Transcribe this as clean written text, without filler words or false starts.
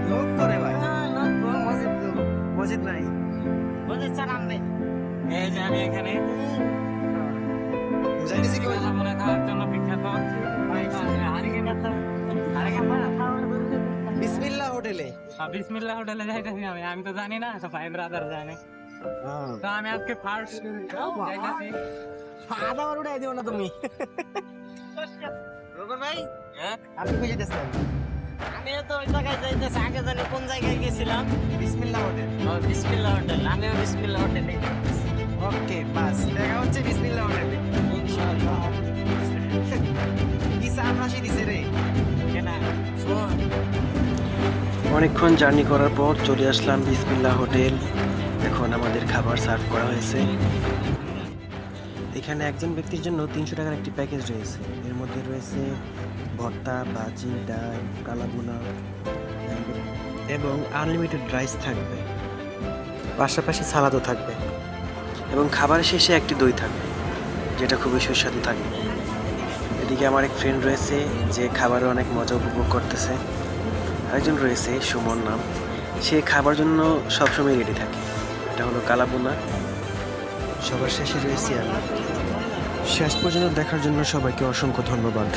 লোক করে ভাই মসজিদ নাই এই যে আমি এখানে বুঝাই দিছি কি বললাম মনে খাওয়ার জন্য বিখ্যাত বিসমিল্লাহ হোটেলে বিসমিল্লাহ হোটেলে যাইতেছি আমি তো জানি না ভাই ব্রাদার জানে তো আমি আজকে ফার্স্ট যাইতেছি আদা আমার উঠাই দিও না তুমি রোবর ভাই আপনি কই যেতেছেন আমিও তো ওই জায়গায় যাইতেছি আগে জানি কোন জায়গায় গেছিলাম বিসমিল্লাহ হোটেল বিসমিল্লাহ হোটেল আমিও বিসমিল্লাহ হোটেলে ওকে বাস দেখা হচ্ছে বিসমিল্লাহ হোটেলে ইনশাআল্লাহ কি সাপ হাসি দিছে রে কেনা শোন অনেকক্ষণ জার্নি করার পর চলে আসলাম বিসমিল্লাহ হোটেল। এখন আমাদের খাবার সার্ভ করা হয়েছে। এখানে একজন ব্যক্তির জন্য 300 টাকার একটি প্যাকেজ রয়েছে। এর মধ্যে রয়েছে ভর্তা, ভাজি, ডাল, কালাভুনা এবং আনলিমিটেড রাইস থাকবে, পাশাপাশি সালাদও থাকবে এবং খাবারের শেষে একটি দই থাকবে, যেটা খুবই সুস্বাদু থাকে। এদিকে আমার এক ফ্রেন্ড রয়েছে যে খাবারে অনেক মজা উপভোগ করতেছে। আরেকজন রয়েছে সুমন নাম, সে খাবার জন্য সবসময় রেডি থাকে। এটা হলো কালাভুনা। সবার শেষে রয়েছে আমি। শেষ পর্যন্ত দেখার জন্য সবাইকে অসংখ্য ধন্যবাদ।